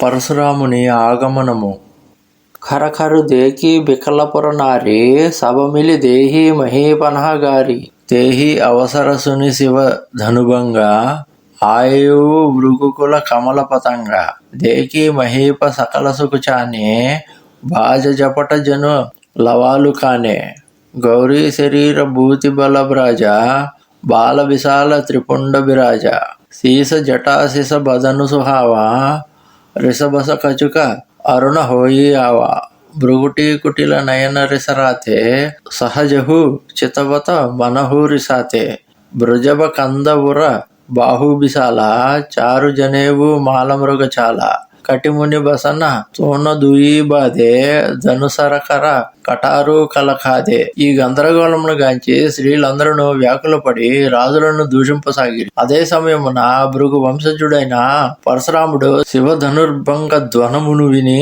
పరశురాముని ఆగమనము. ఖరఖరు దేకి బికలపుర నారి సభమిలి దేహి మహీపనహగారి దేహి అవసరసుని శివ ధనుభంగా ఆయువు భృగుకుల కమల పతంగ దేకి మహీప సకల సుకుచానే భాజ జపట జను లవాలు కానే గౌరీ శరీర భూతి బల బ్రాజ బాల విశాల త్రిపుండ బిరాజ శీస జటాశిస బదను సుహావా రిసబస కచుక అరుణ హోయి ఆవా భృగుటి కుటిల నయన రిసరాతే సహజహు చితవత మనహు రిసాతే భృజబ కందవుర బాహుబిశాల చారు జనేవు మాలమృగచాల కటిముని బసన తోన దుయి బాధే ధనుసరకర కటారు కలకాదే. ఈ గందరగోళమును గాంచి స్త్రీలందరూ వ్యాకులపడి రాజులను దూషింపసాగిరి. అదే సమయమున భృగు వంశజుడైన పరశురాముడు శివ ధనుర్భంగ ధ్వనమును విని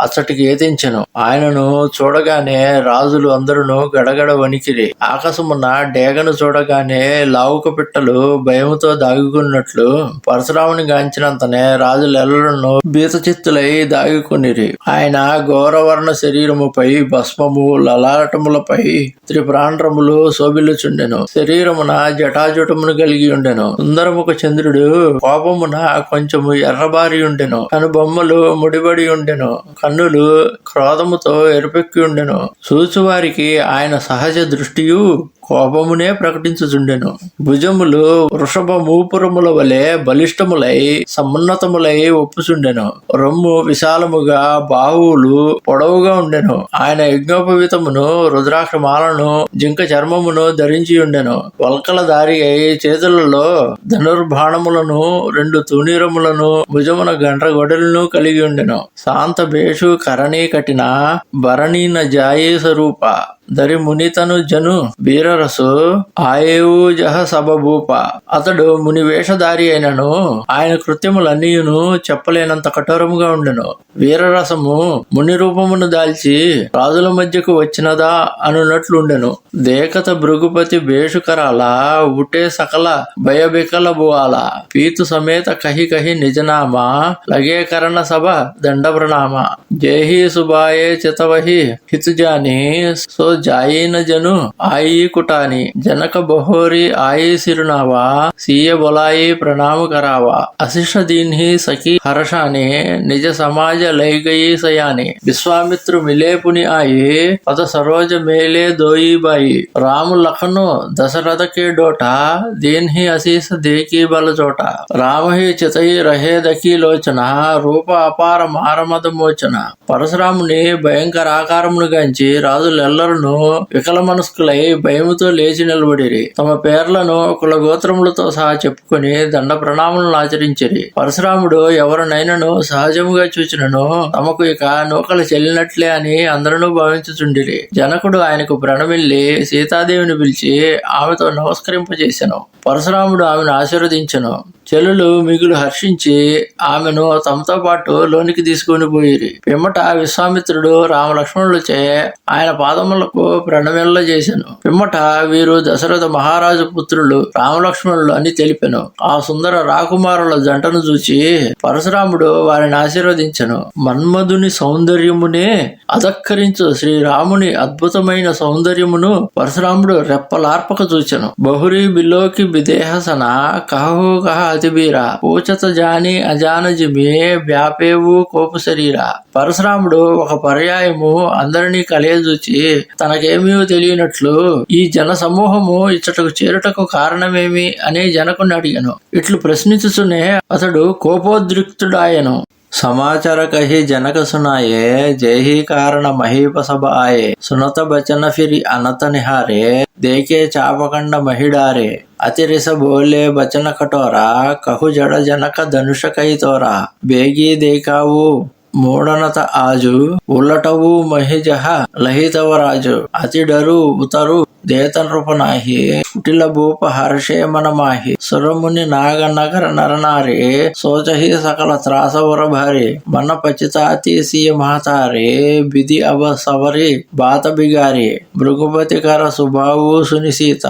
అచ్చటికి ఏతించెను. ఆయనను చూడగానే రాజులు అందరూ గడగడ వణికిరి. ఆకాశమున డేగను చూడగానే లావుక పిట్టలు భయముతో దాగుకున్నట్లు పరశురాముని గాంచినంతనే రాజులెల్లరూ భీతచిత్తులై దాగుకొనిరి. ఆయన ఘోరవర్ణ శరీరముపై భస్మము, లలాటములపై త్రిప్రాండ్రములు శోభిల్లుచుండెను. శరీరమున జటాజుటమును కలిగి ఉండెను. సుందరముఖ చంద్రుడు కోపమున కొంచెము ఎర్రబారి ఉండెను. కనుబొమ్మలు ముడిబడి ఉండెను. కన్నులు క్రోధముతో ఎరుపెక్కి ఉండెను. చూచువారికి ఆయన సహజ దృష్టియు కోపమునే ప్రకటించుచుండెను. భుజములు వృషభ మూపురముల వలె బలిష్టములై సమున్నతములై ఒప్పుచుండెను. రొమ్ము విశాలముగా, బాహువులు పొడవుగా ఉండెను. ఆయన యజ్ఞోపవీతమును, రుద్రాక్షమాలను, జింక చర్మమును ధరించి ఉండెను. వల్కల దారి అయి చేతులలో ధనుర్బాణములను, 2 తూణీరములను, భుజమున గండ్ర గొడలను కలిగి ఉండెను. శాంత భేషు కరణీ కఠిన భరణీన జాయే స్వరూప దరి మునితను జను బీరరసు ఆయేవు జహ సభభూప. అతడు ముని వేషధారి అయినను ఆయన కృత్యములన్నీయును చెప్పలేనంత కఠోరముగా ఉండెను. వీరరసము ముని రూపమును దాల్చి రాజుల మధ్యకు వచ్చినదా అనున్నట్లుండెను. దేకత భృగుపతి భేషుకరాల ఉటే సకల భయబికల బువాల పీతు సమేత కహి కహి నిజనామా లగేకరణ సభ దండ ప్రణామ జేహి సుబాయే చితవహి హితుజాని సో జాయిన జను ఆయి కుటాని జనక బహోరి ఆయి సిరునావా సీయ బొలాయి ప్రణామ కరావా అశిష దీన్హి సఖి హర్షాని నిజ సమాజ లైగయి సయాని విశ్వామిత్రు మిలేపుని ఆయి పద సరోజ మేలే దోయి బాయి రాము లఖను దశరథ కే డోట దీన్హి అశీష దేకి బల చోట రామహి చితయి రహే దకి లోచన రూప అపార మారమద మోచన. పరశురాముని భయంకర ఆకారమును గాంచి రాజులెల్లరూ వికల మనస్కులై భయముతో లేచి నిలబడిరి. తమ పేర్లను కుల గోత్రములతో సహా చెప్పుకొని దండ ప్రణామములను ఆచరించిరి. పరశురాముడు ఎవరినైనను సహజముగా చూచినను తమకు ఇక నూకలు చెల్లినట్లే అని అందరూ భావించుచుండిరి. జనకుడు ఆయనకు ప్రణమిల్లి సీతాదేవిని పిలిచి ఆమెతో నమస్కరింపజేసెను. పరశురాముడు ఆమెను ఆశీర్వదించెను. చెలులు మిగులు హర్షించి ఆమెను తమతో పాటు లోనికి తీసుకుని పోయిరి. పిమ్మట విశ్వామిత్రుడు రామలక్ష్మణులచే ఆయన పాదములకు ప్రణమిల్ల చేసెను. పిమ్మట వీరు దశరథ మహారాజు పుత్రులు రామలక్ష్మణులు అని తెలిపెను. ఆ సుందర రాకుమారుల జంటను చూచి పరశురాముడు వారిని ఆశీర్వదించెను. మన్మధుని సౌందర్యమునే అధక్కరించు శ్రీరాముని అద్భుతమైన సౌందర్యమును పరశురాముడు రెప్పలార్పక చూచెను. బహురీ బిలోకి బిదేహసన కహు కహ అతిబీరా పూచత జాని అజానజిమే వ్యాపేవు కోపు శరీరా. పరశురాముడు ఒక పర్యాయము అందరినీ కలియజూచి తనకేమీ తెలియనట్లు ఈ జన సమూహము ఇచ్చటకు చేరుటకు కారణమేమి అని జనకుని అడిగాను. ఇట్లు ప్రశ్నించుచునే అతడు కోపోద్రిక్తుడాయను. సమాచార కహి జనక సునాయే జయహి కారణ మహీప సభ ఆయే సునత బచన ఫిరి అనత నిహారే దేకే చాపకండ మహిడారే అతిరిస బోలే బచన కఠోరా కహు జడ జనక ధనుష కైతోరా బేగి దేకావు మూడనత ఆజు ఉల్లటవు మహిజహ లహితవరాజు అతిడరు ఉతరు దేతనృపనాహి కుటిల భూప హర్షే మనమాహి సురముని నాగ నగర నరనారి సోచహి సకల త్రాసవర భారి మన పచితాతి సీయ మహతారి బిధి అవ సవరి బాత బిగారి భృగుపతి కర సుబావు సునిశీత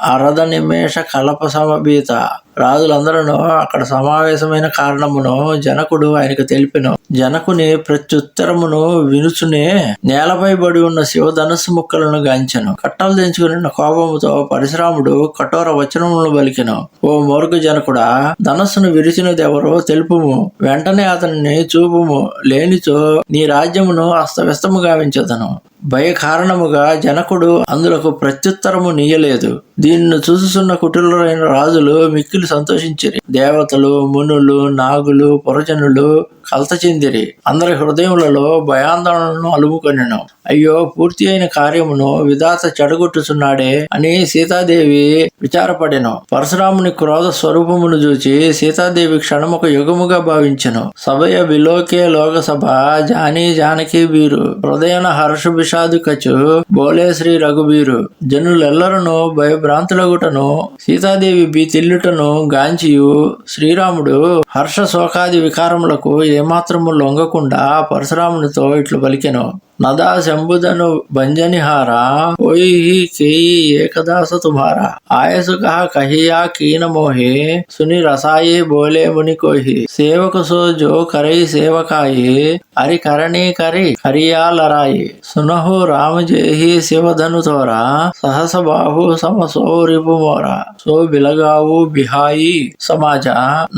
అరద నిమేష కలప సమబీత. రాజులందరూ అక్కడ సమావేశమైన కారణమును జనకుడు ఆయనకు తెలిపెను. జనకుని ప్రత్యుత్తరమును వినుచునే నేలపై బడి ఉన్న శివధనుస్సు ముక్కలను గాంచెను. కట్టలు తెంచుకుని కోపముతో పరశురాముడు కఠోర వచనములను పలికెను. ఓ మూర్ఖ జనకుడా, ధనస్సును విరిచినది ఎవరో తెలుపుము, వెంటనే అతనిని చూపుము, లేనిచో నీ రాజ్యమును అస్తవ్యస్తము గావించదను. భయ కారణముగా జనకుడు అందులకు ప్రత్యుత్తరము నీయలేదు. దీనిని చూసుచున్న కుటిలురైన రాజులు మిక్కిలి సంతోషించిరి. దేవతలు, మునులు, నాగులు, పురజనులు కలత చెందిరి. అందరి హృదయములలో భయాందోళనను అలుముకొనెను. అయ్యో, పూర్తి అయిన కార్యమును విధాత చెడగొట్టుచున్నాడే అని సీతాదేవి విచారపడెను. పరశురాముని క్రోధ స్వరూపమును చూచి సీతాదేవి క్షణముక యుగముగా భావించెను. సభయ విలోకే లోకసభ జానీ జానకి వీరు హృదయన హర్ష విషాదు కచు బోలే శ్రీ రఘుబీరు. జనులెల్లరను భయభ్రాంతులగుటను సీతాదేవి బీతిల్లుటను గాంచియు శ్రీరాముడు హర్ష శోకాది వికారములకు ఏమాత్రము లొంగకుండా పరశురామునితో ఇట్లు పలికెను. నదా శంభుధను భంజనిహారా ఓయి కేయి ఏకదాస తుమారా ఆయసు కహ కహియా కీన మోహే సుని రసాయే బోలే ముని కోహి సేవకు సో జో కరై సేవకాయే అరి కరణీ కరి హరియా లరాయి సునహు రామజేహి శివధను తోరా సహస బాహు సమసో రిపు మోరా సో బిలగావు బిహాయి సమాజ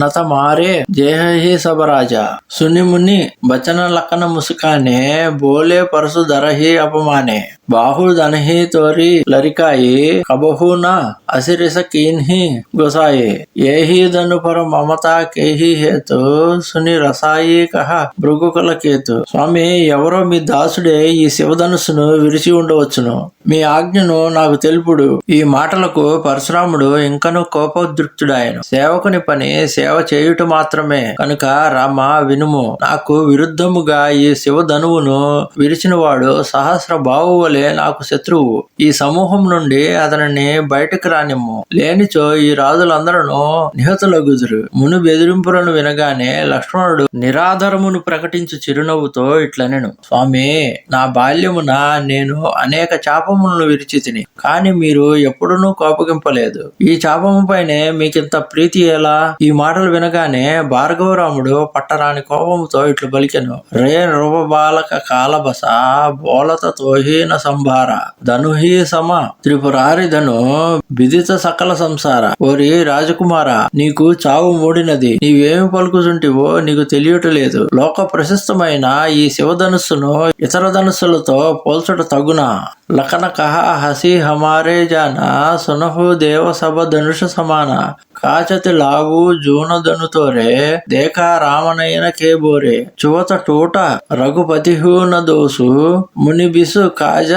నత మారే జేహి సబరాజా సుని ముని బచన లక్కన ముసుకానే బోలే परसु दरहि अपमाने बाहु दनहि तोरी लरिकाई कबहु न असिरिस कीन्हि गोसाये येहि दनु पर ममता केहि हेतु सुनि రసాయి కహ భృగుకుల కేతు. స్వామి, ఎవరో మీ దాసుడే ఈ శివధనుస్సును విరిచి ఉండవచ్చును. మీ ఆజ్ఞను నాకు తెలుపుడు. ఈ మాటలకు పరశురాముడు ఇంకను కోపోద్రిక్తుడాయను. సేవకుని పని సేవ చేయుట మాత్రమే కనుక రామ వినుము. నాకు విరుద్ధముగా ఈ శివధనువును విరిచిన వాడు సహస్ర బాహు వలె నాకు శత్రువు. ఈ సమూహం నుండి అతనిని బయటకు రానిమ్ము, లేనిచో ఈ రాజులందరూ నిహతులగుదురు. మును బెదిరింపులను వినగానే లక్ష్మణుడు నిరాధారమును ప్రకటించు చిరునవ్వుతో ఇట్లనెను. స్వామి, నా బాల్యమున నేను అనేక చాపములను విరిచి తిని, కాని మీరు ఎప్పుడునూ కోపగింపలేదు. ఈ చాపము పైనే మీకింత ప్రీతి ఎలా? ఈ మాటలు వినగానే భార్గవరాముడు పట్టరాని కోపముతో ఇట్లు పలికెను. రే నృప బాలక కాలబస బోలత తోహీన సంభార ధనుహీ సమ త్రిపురారి ధను విదిత సకల సంసార. ఓరి రాజకుమార, నీకు చావు మూడినది. నీవేమి పలుకుతుంటివో నీకు తెలియటలేదు. లోక ప్రశస్తమైన ఈ శివధనుస్సును ఇతర ధనుస్సులతో పోల్చుట తగునా? లఖన కహ హసి హమారే జానా సునహు దేవ సభ ధనుష సమాన కాచతి లావు జూన ధనుతోరే దేఖా రామనయన కే బోరే చువత టూట రఘుపతిహు న దోసు ముని బిసు కాజ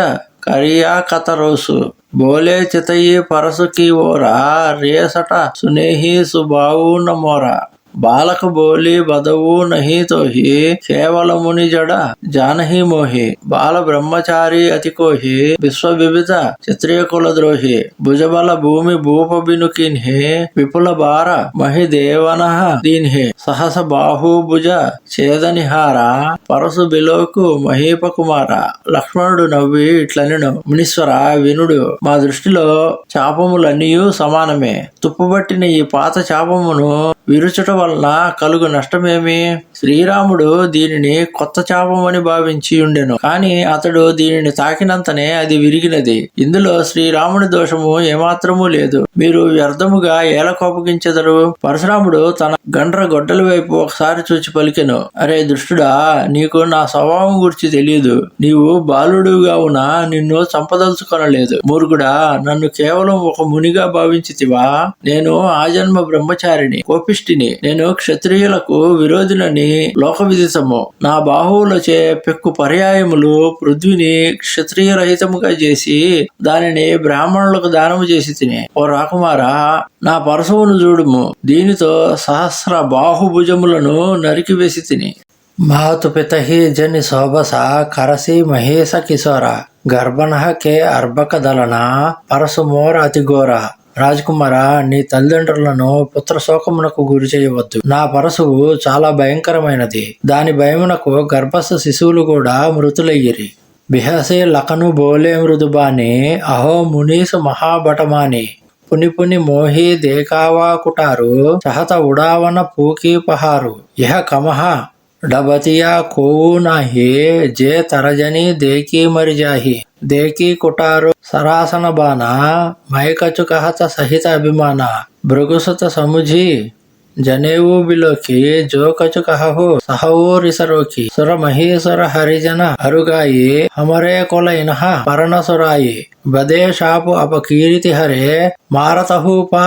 కరియా కతరోసు బోలే చితయి పరసు की ఓరా రేసట సునేహి సుబావు నమోరా బాలక బోలి బదవు నహి తోహి కేవల ముని జడ జానహి మోహి బాల బ్రహ్మచారి అతి కోహి విశ్వ వివిధ క్షత్రియ కుల ద్రోహి భుజబల భూమి భూప బినుకిన్హి విపుల భార మహి దేవన దీన్హి సహస బాహు భుజ ఛేదనిహార పరసు బిలోకు మహీప కుమార. లక్ష్మణుడు నవ్వి ఇట్లనెను. మునీశ్వర వినుడు. మా దృష్టిలో చాపములన్నీ సమానమే. తుప్పుబట్టిన ఈ పాత చాపమును విరుచుట వలన కలుగు నష్టమేమి? శ్రీరాముడు దీనిని కొత్త చాపమని భావించి ఉండెను. కాని అతడు దీనిని తాకినంతనే అది విరిగినది. ఇందులో శ్రీరాముని దోషము ఏమాత్రమూ లేదు. మీరు వ్యర్థముగా ఏల కోపగించెదరు? పరశురాముడు తన గండ్ర గొడ్డల వైపు ఒకసారి చూచి పలికెను. అరే దుష్టుడా, నీకు నా స్వభావం గురించి తెలియదు. నీవు బాలుడుగా ఉన్నా నిన్ను చంపదలుచుకొనలేదు. మూర్ఖుడా, నన్ను కేవలం ఒక మునిగా భావించితివా? నేను ఆజన్మ బ్రహ్మచారిని, కోపిష్టిని. నేను క్షత్రియులకు విరోధినని లోక విదితము. నా బాహువులచే పెక్కు పర్యాయములు పృథ్వీని క్షత్రియ రహితముగా చేసి దానిని బ్రాహ్మణులకు దానము చేసి తిని. ఓ రాకుమారా, నా పరశువును చూడుము. దీనితో సహస్ర బాహుభుజములను నరికివేసి తిని. మాతు పితహి జని శోభస కరసి మహేశ కిశోర గర్భణ కే అర్భక దళన పరసుమోర అతిఘోర. రాజకుమార, నీ తల్లిదండ్రులను పుత్ర శోకమునకు గురి చేయవద్దు. నా పరశువు చాలా భయంకరమైనది. దాని భయమునకు గర్భస్థ శిశువులు కూడా మృతులయ్యిరి. బిహసే లఖను బోలే మృదుబాని అహో మునీసు మహాబటమాని. పుని పుని మోహి దేకావా కుటారు చహత ఉడావన పూకి పహారు. ఇహ కమహ డబతియా కోవు నాహి జే తరజని దేకీ మరిజాహి. దేకీ కుటారు సరాసన బాణ మైకచు కహత సహిత అభిమాన. భృగుసుత సముజి జనేవు బిలోకి జోకచు కహు సహవో రిసరోకి. సుర మహీసుర హరిజన అరుగాయి హమరే కొల ఇనహ పరణసురాయి. బదే షాపు అపకీర్తి హరే మారతహూపా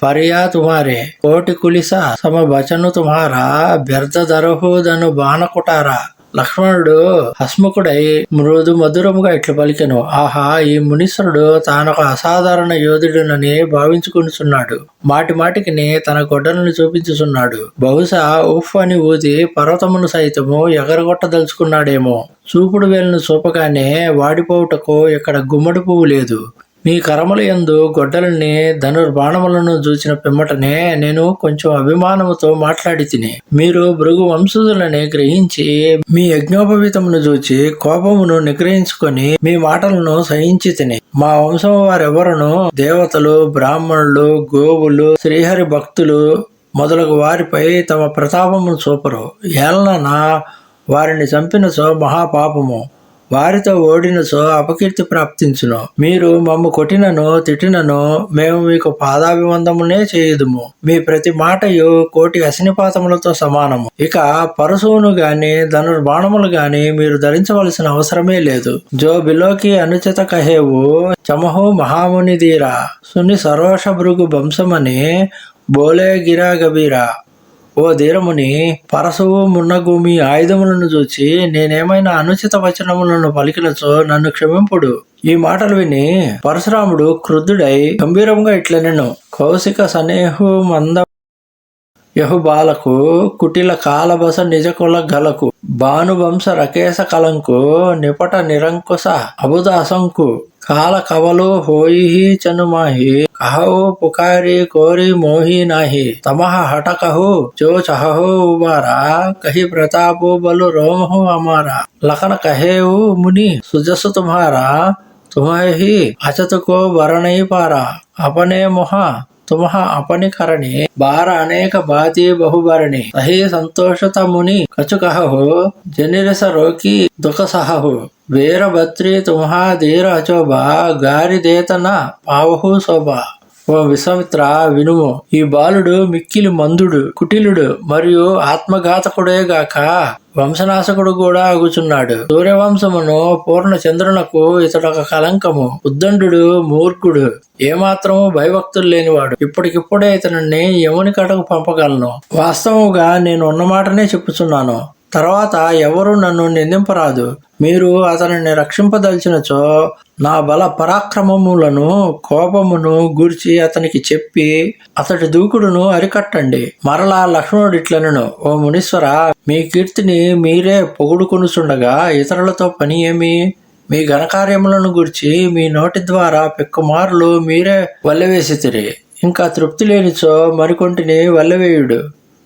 పరియా తుమారే. కోటి కులిస సమ బచను తుమారా వ్యర్థ దరహు దను బాణ కుటారా. లక్ష్మణుడు హస్ముఖుడై మృదు మధురముగా ఇట్లు పలికెను. ఆహా, ఈ మునీశ్వరుడు తానొక అసాధారణ యోధుడునని భావించుకుంటున్నాడు. మాటి మాటికి తన గొడ్డలను చూపించుచున్నాడు. బహుశా ఉఫ్ అని ఊది పర్వతమును సైతము ఎగరగొట్టదలుచుకున్నాడేమో. చూపుడు వేలును చూపగానే వాడిపోవుటకు ఇక్కడ గుమ్మడి పువ్వు లేదు. మీ కరముల యందు గొడ్డలని ధనుర్బాణములను చూచిన పిమ్మటనే నేను కొంచెం అభిమానముతో మాట్లాడి తిని. మీరు భృగు వంశజులని గ్రహించి మీ యజ్ఞోపవీతమును చూచి కోపమును నిగ్రహించుకొని మీ మాటలను సహించి తిని. మా వంశము వారెవరును దేవతలు, బ్రాహ్మణులు, గోవులు, శ్రీహరి భక్తులు మొదలగు వారిపై తమ ప్రతాపమును చూపరు. ఏలన వారిని చంపినచో మహాపాపము, వారితో ఓడినచో అపకీర్తి ప్రాప్తించును. మీరు మమ్ము కొట్టినను తిట్టినను మేము మీకు పాదాభివందమునే చేయుదుము. మీ ప్రతి మాటయు కోటి అశనిపాతములతో సమానము. ఇక పరశువును గాని ధనుర్బాణములు గాని మీరు ధరించవలసిన అవసరమే లేదు. జో బిలోకి అనుచిత కహేవు చమహు మహామునిధీరా. సుని సరోష భృగు వంశమని బోలే గిరా గబీరా. ఓ ధీరముని, పరశువు మున్నగు మీ ఆయుధములను చూచి నేనేమైనా అనుచిత వచనములను పలికినచో నన్ను క్షమింపుడు. ఈ మాటలు విని పరశురాముడు క్రుద్ధుడై గంభీరంగా ఇట్లనెను. కౌశిక సనేహు మంద యహుబాలకు కుటిల కాలబస నిజకుల గలకు. భానువంశ రకేశ కలంకు నిపట నిరంకుశ అబుద అసంకు. కాల కవలు హోయి చనుమాహి కహో పుకారి కోరి మోహి నాహి. తమహ హటకహు జో చహో ఉబారా కహి ప్రతాపో బలు రోమహు అమారా. లఖన కహేవు ముని సుజసు తుమ్హారా తుమహి అచతుకో వరణై పారా. అపనే మొహ తుమహ అపని కరణి బార అనేక బాతి బహుభరణి. సహి సంతోషత ముని కచు కహు జనిరస రోకి దుఃఖ సహు. వీరభద్రి తుమ్హా ధీర అచోబా గారి దేతన పావహు శోభా. ఓ విశ్వామిత్ర, వినుము. ఈ బాలుడు మిక్కిలి మందుడు, కుటిలుడు మరియు ఆత్మఘాతకుడే గాక వంశనాశకుడు కూడా అగుచున్నాడు. సూర్యవంశమును పూర్ణ చంద్రునకు ఇతడొక కలంకము. ఉద్దండు మూర్ఖుడు, ఏమాత్రము భయభక్తులు లేనివాడు. ఇప్పటికిప్పుడే ఇతనిని యముని కడకు పంపగలను. వాస్తవముగా నేను ఉన్నమాటనే చెప్పుచున్నాను. తర్వాత ఎవరు నన్ను నిందింపరాదు. మీరు అతనిని రక్షింపదలిచినచో నా బల పరాక్రమములను కోపమును గూర్చి అతనికి చెప్పి అతడి దూకుడును అరికట్టండి. మరలా లక్ష్మణుడు ఇట్లనెను. ఓ మునీశ్వర, మీ కీర్తిని మీరే పొగుడుకొనుచుండగా ఇతరులతో పని ఏమి? మీ ఘనకార్యములను గూర్చి మీ నోటి ద్వారా పెక్కుమార్లు మీరే వల్లెవేసితిరి. ఇంకా తృప్తి లేనిచో మరికొంటిని వల్లెవేయుడు.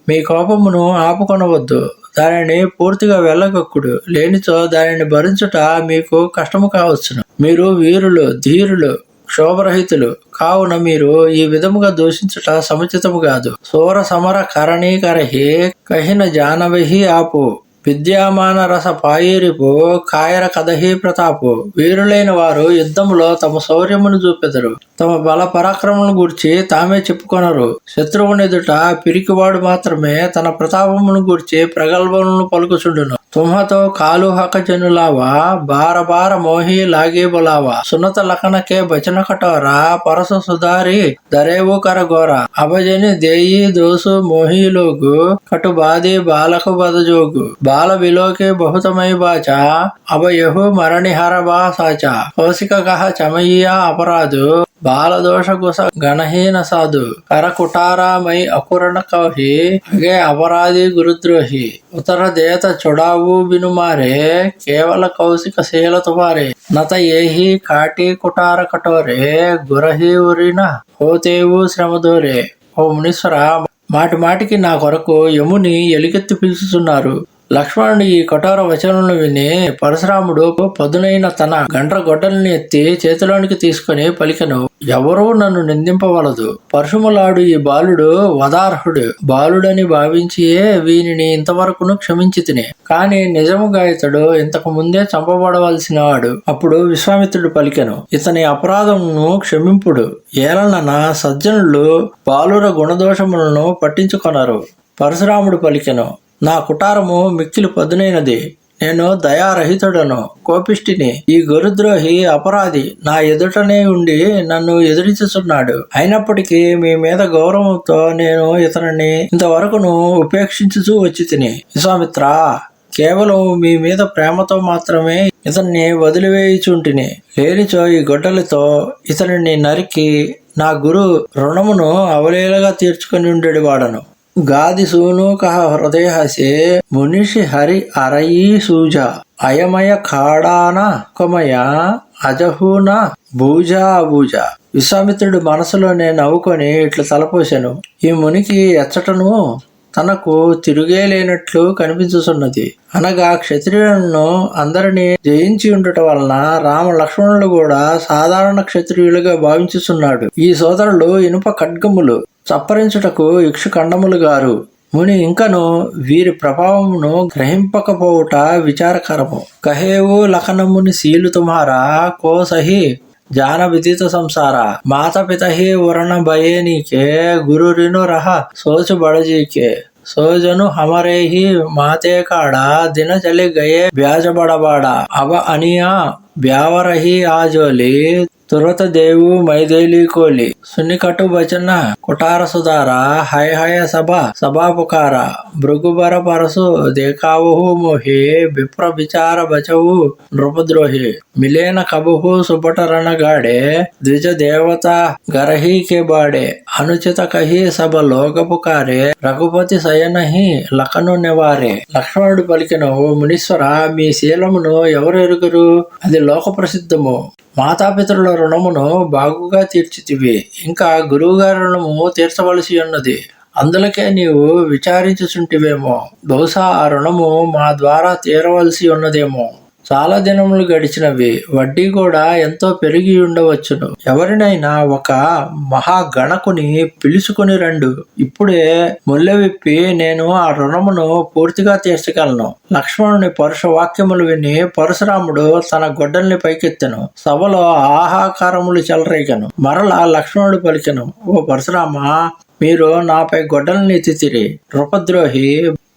మీ కోపమును ఆపుకొనవద్దు, దానిని పూర్తిగా వెళ్ళగొక్కుడు. లేనిచో దానిని భరించుట మీకు కష్టము కావచ్చును. మీరు వీరులు, ధీరులు, క్షోభరహితులు కావున మీరు ఈ విధముగా దూషించుట సముచితము కాదు. సూర సమర కరణీకరహి కహిన జానవహి ఆపు. విద్యామాన రస పాయిరిపు కాయర కదహి ప్రతాపు. వీరులైన వారు యుద్ధములో తమ శౌర్యమును చూపెదరు. తమ బల పరాక్రమమును గూర్చి తామే చెప్పుకొనరు. శత్రువునెదుట పిరికివాడు మాత్రమే తన ప్రతాపమును గూర్చి ప్రగల్భములను పలుకుచుండును. తుమ్హతో కాలు హక జనులావా బార బార మోహి లాగే బొలావా. సున్నత లఖనకే బచన కటోరా పరసు సుధారి దరేవు కరగోర. అభజని దేయి దోసు మోహి లోగు కటు బాది బాలకు బదజోగు. बाल विलोके बहुतमय बाचा अब यहु मरणिहर बा साचा कौशिक कह चमयिया अपराधु बाल दोष गुस गणहीन साधु कर कुटारा मई अकुरण कही अगे अपराधी गुरुद्रोही उतर देत चुड़ाऊ बिनु मारे केवल कौशिक सेल तुम्हारे नत येहि काटी कुटार कटोरे गुरही उरिन होतेవు శ్రమదోరే. ఓ మునీశ్వర, మాటి మాటికి నా కొరకు యముని ఎలుగెత్తి పిలుచుతున్నారు. లక్ష్మణుడి ఈ కఠోర వచనలను విని పరశురాముడు పదునైన తన గండ్ర గొడ్డల్ని ఎత్తి చేతిలోనికి తీసుకుని పలికెను, ఎవరూ నన్ను నిందింపవలదు. పరశుములాడు ఈ బాలుడు వదార్హుడు. బాలుడని భావించియే వీనిని ఇంతవరకును క్షమించి తినే, కాని నిజముగా ఇతడు ఇంతకు ముందే చంపబడవలసిన వాడు. అప్పుడు విశ్వామిత్రుడు పలికెను, ఇతని అపరాధమును క్షమింపుడు. ఏలనన సజ్జనులు బాలుర గుణదోషములను పట్టించుకొనరు. పరశురాముడు పలికెను, నా కుటారము మిక్కిలి పదునైనది. నేను దయారహితుడను, కోపిష్టిని. ఈ గురుద్రోహి అపరాధి నా ఎదుటనే ఉండి నన్ను ఎదిరించుచున్నాడు. అయినప్పటికీ మీ మీద గౌరవంతో నేను ఇతనిని ఇంతవరకును ఉపేక్షించుచూ వచ్చి తిని. విశ్వామిత్ర, కేవలం మీ మీద ప్రేమతో మాత్రమే ఇతన్ని వదిలివేయుచుంటిని. లేనిచో ఈ గొడ్డలితో ఇతనిని నరికి నా గురు రుణమును అవలీలగా తీర్చుకొని ఉండేది వాడను. గాది సూను కహ హృదయహసే మునిషి హరి అరయీ సూజ అయమయ ఖాడాన కొమయ అజహూన భూజా అభూజ. విశ్వామిత్రుడు మనసులోనే నవ్వుకొని ఇట్లా తలపోశాను, ఈ మునికి ఎచ్చటను తనకు తిరుగే లేనట్లు కనిపించుతున్నది. అనగా క్షత్రియులను అందరినీ జయించి ఉండటం వలన రామ లక్ష్మణులు కూడా సాధారణ క్షత్రియులుగా భావించుతున్నాడు. ఈ సోదరులు ఇనుప ఖడ్గములు చప్పరించుటకు ఇక్షుఖండములు గారు. ముని ఇంకను వీరి ప్రభావమును గ్రహింపకపోవుట విచారకరము. కహేవు లఖనముని శీలు తుమారా కో సహి జాన విదిత సంసార మాత పితహి వరణ భయే నీకే గురు రిను రహ సోచు బడజీకే సోజను హమరే హి మాతే కాడా దిన చలి గయే బ్యాజ బడబాడా అవ అనియా బ్యావరహి ఆజోలి तुरत देवु मैदेली कोली सुनि कटु बचन कुटार सुधारा हाय हाय सभा सभा पुकारा भृगुबर परसु देखावहु मोहे विप्र विचार बचवु नृपद्रोहे मिलेन कबहु सुपट रण गाड़े द्विज देवता गरही के बाड़े अनुचित कही सब लोक पुकारे रघुपति शयन ही लखनु निवारे. లక్ష్మణుడు పలికెను, ఓ మునీశ్వర, మీ శీలమును ఎవరు ఎరుగరు? అది లోక ప్రసిద్ధము. మాతాపితరుల రుణమును బాగుగా తీర్చితివి, ఇంకా గురువుగారి రుణము తీర్చవలసి ఉన్నది. అందులకే నీవు విచారించుచుంటివేమో. బహుశా ఆ రుణము మా ద్వారా తీరవలసి ఉన్నదేమో. చాలా దినములు గడిచినవి, వడ్డీ కూడా ఎంతో పెరిగి ఉండవచ్చును. ఎవరినైనా ఒక మహాగణకుని పిలుచుకుని రండు, ఇప్పుడే ముల్లె విప్పి నేను ఆ రుణమును పూర్తిగా తీర్చగలను. లక్ష్మణుని పరుష వాక్యములు విని పరశురాముడు తన గొడ్డల్ని పైకెత్తెను. సభలో ఆహాకారములు చెలరేగను. మరలా లక్ష్మణుడు పలికెను, ఓ పరశురామ, మీరు నాపై గొడ్డల్ని ఎత్తితిరి. నృపద్రోహి,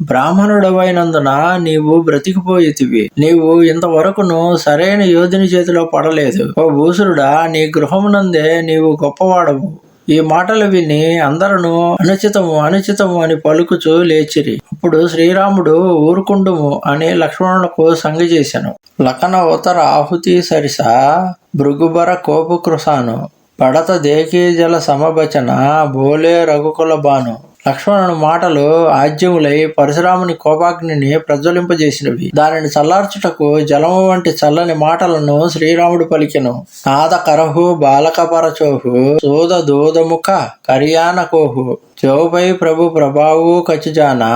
బ్రాహ్మణుడవైనందున నీవు బ్రతికిపోయితివి. నీవు ఇంతవరకును సరైన యోధుని చేతిలో పడలేదు. ఓ భూసురుడా, నీ గృహమునందే నీవు గొప్పవాడవు. ఈ మాటలు విని అందరూ అనుచితము అనుచితము అని పలుకుచూ లేచిరి. అప్పుడు శ్రీరాముడు ఊరుకుండుము అని లక్ష్మణులకు సంగ చేశాను. లఖన ఉతర ఆహుతి సరిస భృగుబర కోపు కృసాను పడత దేకీ జల సమబచన బోలే రఘుకుల బాను. లక్ష్మణుని మాటలు ఆజ్యములై పరశురాముని కోపాగ్నిని ప్రజ్వలింపజేసినవి. దానిని చల్లార్చుటకు జలము వంటి చల్లని మాటలను శ్రీరాముడు పలికెను. నాద కరహు బాలక పరచోహు సోద దోదముఖ కరియాన కోహు చౌపై ప్రభు ప్రభావు కచుజానా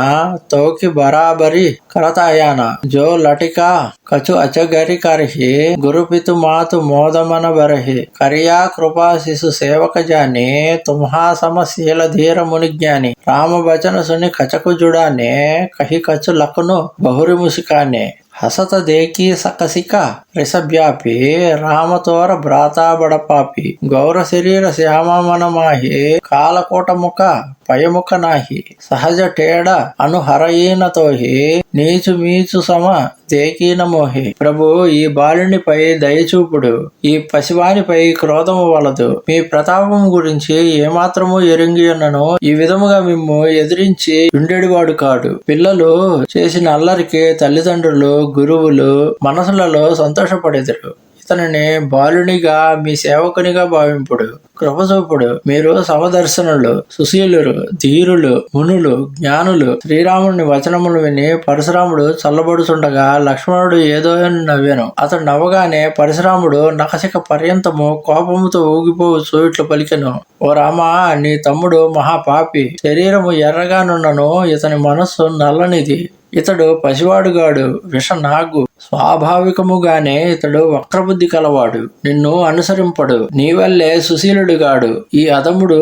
తౌకి బరాబరి కరతాయాన జో లటికా కచు అచగరి కరిహి గురుపితు మాతు మోదమన బరహి కరియా కృపా శిశు సేవక జాని తుమ్హా సమశీల ధీర ముని జ్ఞాని రామ బచన సుని కచకు జుడానే కహి కచు లకును బహురి ముసికానే హసత దేకి సకసిక రిసభ్యాపి రామతోర భ్రాతా బడపాపి గౌర శరీర శ్యామ మనమాహి కాలకోట ముఖ పయముఖ నాహి సహజ టేడ అనుహరయీనతోహి నీచు మీచు సమ దేకీన మోహి. ప్రభు, ఈ బాలునిపై దయచూపుడు, ఈ పసివానిపై క్రోధము వలదు. మీ ప్రతాపము గురించి ఏమాత్రము ఎరింగి ఉన్నను ఈ విధముగా మిమ్ము ఎదిరించి ఉండేవాడు కాడు. పిల్లలు చేసిన అల్లరికి తల్లిదండ్రులు, గురువులు మనసులలో సంతోషపడేదరు. ఇతనిని బాలునిగా మీ సేవకునిగా భావింపుడు. కృపచూపుడు. మీరు సమదర్శనులు, సుశీలురు, ధీరులు, మునులు, జ్ఞానులు. శ్రీరాముని వచనములు విని పరశురాముడు చల్లబడుచుండగా లక్ష్మణుడు ఏదో నవ్వెను. అతడు నవ్వగానే పరశురాముడు నఖశిఖ పర్యంతము కోపముతో ఊగిపోవచ్చు ఇట్లు పలికెను. ఓ రామా, నీ తమ్ముడు మహాపాపి. శరీరము ఎర్రగానున్నను ఇతని మనస్సు నల్లనిది. ఇతడు పసివాడుగాడు, విషనాగు. స్వాభావికముగానే ఇతడు వక్రబుద్ధి కలవాడు. నిన్ను అనుసరింపడు. నీ వల్లే సుశీలుడుగాడు. ఈ అధముడు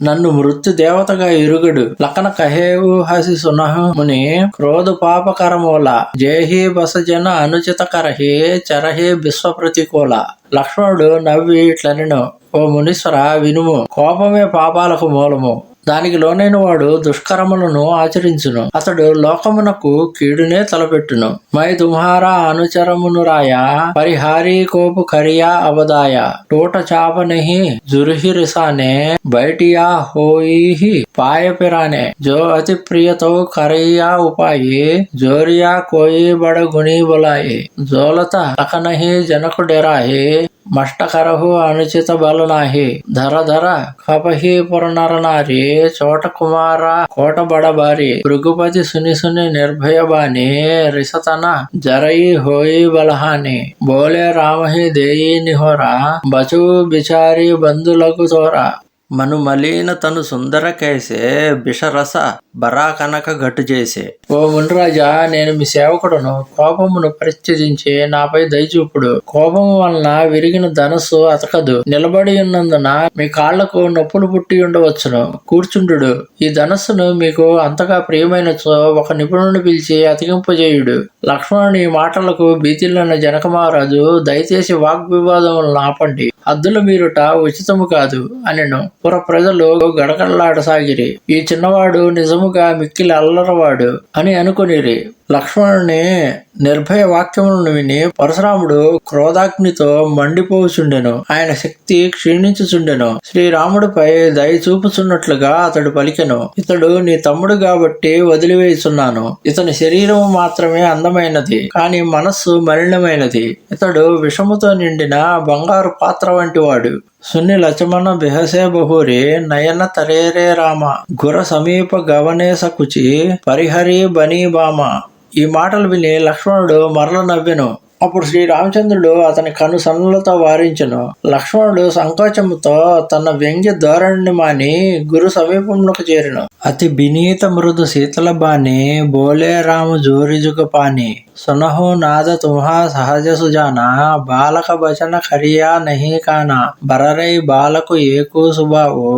నన్ను మృత్యు దేవతగా ఎరుగడు. లకన కహేవు హసి సునహముని క్రోధ పాపకరమూల జేహి బసజన అనుచిత కరహి చరహి విశ్వ ప్రతికూల. లక్ష్మణుడు నవ్వి ఇట్లనెను. ఓ మునీశ్వర, వినుము. కోపమే పాపాలకు మూలము. దానికి లోనైన వాడు దుష్కర్మలను ఆచరించును. అతడు లోకమునకు కీడునే తలపెట్టును. మై తుమ్హారా అనుచరమును రాయ పరిహారీ కోపు కరియా అవదాయ టోట చాపనహి జుర్హి రిసానే బయటియా హోయి పాయ పిరానే జో అతి ప్రియతో కరయ్యా ఉపాయి జోరియా కోయి బడ గుణి బొలాయి జోలత లకనహి జనకు డెరాహి మష్టకరహు అనుచిత బలనాహి ధర ధర కపహి పురనరనారి చోట కుమార కోట బడబారి భృగుపతి సుని సుని నిర్భయ బాని రిసతన జరయి హోయి బలహాని బోలే రామహి దేయి నిహోరా బచు బిచారి బంధులకు తోరా మను మలీన తను సుందర కైసే బిషరస బరా కనక గట్టు చేసే. ఓ మునిరాజా, నేను మీ సేవకుడును. కోపమును పరిత్యజించి నాపై దయచూపుడు. కోపము వలన విరిగిన ధనస్సు అతకదు. నిలబడి ఉన్నందున మీ కాళ్లకు నొప్పులు పుట్టి ఉండవచ్చును. కూర్చుండు. ఈ ధనస్సును మీకు అంతగా ప్రియమైనచో ఒక నిపుణుని పిలిచి అతికింపజేయుడు. లక్ష్మణుని మాటలకు భీతిల్లిన జనక మహారాజు, దయచేసి వాగ్వివాదములను ఆపండి. హద్దులు మీరుట ఉచితము కాదు అనెను. పుర ప్రజలు గడగడలాడసాగిరి. ఈ చిన్నవాడు నిజముగా మిక్కిలి అల్లరవాడు అని అనుకునిరి. లక్ష్మణుని నిర్భయ వాక్యములను విని పరశురాముడు క్రోధాగ్నితో మండిపోచుండెను. ఆయన శక్తి క్షీణించుచుండెను. శ్రీరాముడిపై దయ చూపుచున్నట్లుగా అతడు పలికెను. ఇతడు నీ తమ్ముడు కాబట్టి వదిలివేయుచున్నాను. ఇతని శరీరము మాత్రమే అందమైనది, కాని మనస్సు మలినమైనది. ఇతడు విషముతో నిండిన బంగారు పాత్ర వంటివాడు. సున్ని లచమన బిహసే బహురి నయన తరేరే రామ గుర సమీప గవనే సకుచి పరిహరి బనీ బామ. ఈ మాటలు విని లక్ష్మణుడు మరల నవ్వెను. అప్పుడు శ్రీరామచంద్రుడు అతని కను సన్నులతో వారించెను. లక్ష్మణుడు సంకోచముతో తన వ్యంగ్య ధోరణిని మాని గురు సమీపంలోకి చేరెను. అతి బినీత మృదు శీతల బాని బోలే రాము జోరిజుగ పాని సునహు నాద తుమ్హా సహజ సుజానా బాలక బచన ఖరియా నహి కానా బరరై బాలకు ఏకు సుబావు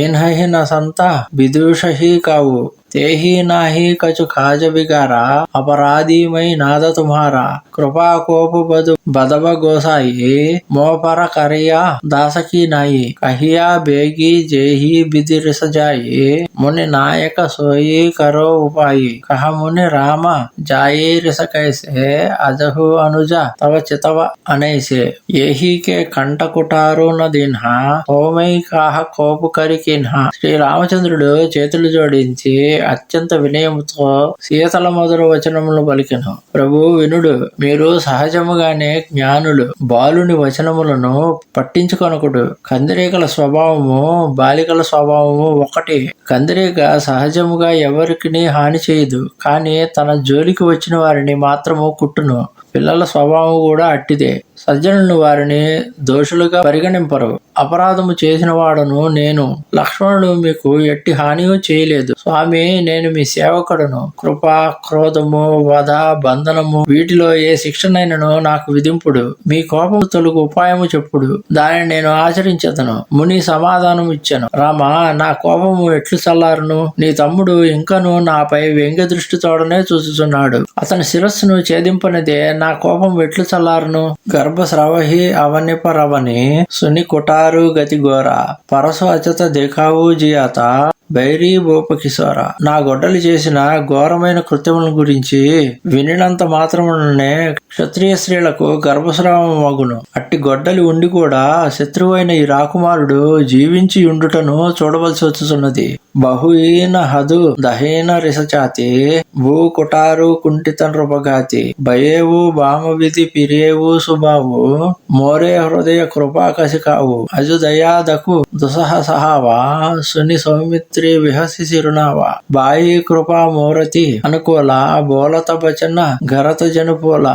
ఏన్హి న సంత విదూషహి కావు तेही नाही कछु खाज बिगारा अपराधी मई नाद तुम्हारा कृपा कोप बदब गोसाई मोपर करिया दास की नाई कहिया बेगी जेही बिधि रिस जाई मुनि नायक सोई करो उपाई कह मुनि राम जाई रिस कैसे अजहु अनुजा तव चितव अनैसे यही के कंठ कुटारू न दिन्हा ఓమై కాహ కోపు కరికిన్హా. శ్రీ రామచంద్రుడు చేతులు జోడించి అత్యంత వినయముతో శీతల మధుర వచనములు పలికెను. ప్రభు వినుడు, మీరు సహజముగానే జ్ఞానులు. బాలుని వచనములను పట్టించుకొనకుడు. కందిరీకల స్వభావము బాలికల స్వభావము ఒకటి. కందిరీక సహజముగా ఎవరికి హాని చేయదు, కానీ తన జోలికి వచ్చిన వారిని మాత్రము కుట్టును. పిల్లల స్వభావం కూడా అట్టిదే. సజ్జనులను వారిని దోషులుగా పరిగణింపరు. అపరాధము చేసిన వాడును నేను. లక్ష్మణుడు మీకు ఎట్టి హానియూ చేయలేదు. స్వామి, నేను మీ సేవకుడును. కృప, క్రోధము, వధ, బంధనము వీటిలో ఏ శిక్షనైనను నాకు విధింపుడు. మీ కోపము తొలుగు ఉపాయము చెప్పుడు, దానిని నేను ఆచరించదను. ముని సమాధానం ఇచ్చెను. రామ, నా కోపము ఎట్లు చల్లారును? నీ తమ్ముడు ఇంకను నాపై వ్యంగ్య దృష్టితోడనే చూచుచున్నాడు. అతని శిరస్సును ఛేదింపనిదే నా కోపం ఎట్లు చల్లారును? గర్భస్రవహి అవనిపరవని సుని కుటారు గతి ఘోర పరసు అచత దేఖావు జియాత భైరీ భూపకిశోర, నా గొడ్డలి చేసిన ఘోరమైన కృత్యముల గురించి వినినంత మాత్రముననే క్షత్రియ స్త్రీలకు గర్భస్రావం మగును. అట్టి గొడ్డలి ఉండి కూడా శత్రువైన ఈ రాకుమారుడు జీవించి ఉండుటను చూడవలసి వచ్చుతున్నది. బహుహీన హదు దహీన రిసచాతి భూ కుటారు కుంఠిత నృపగాతి భయేవు భామవిధి పిరేవు సుబావు మోరే హృదయ కృపా కసికావు అజు దయాదకు దుసహ సహావా సుని సౌమిత్రి విహసి సిరునావా బాయి కృపా మోరతి అనుకూల బోలత బచన గరత జనుపూల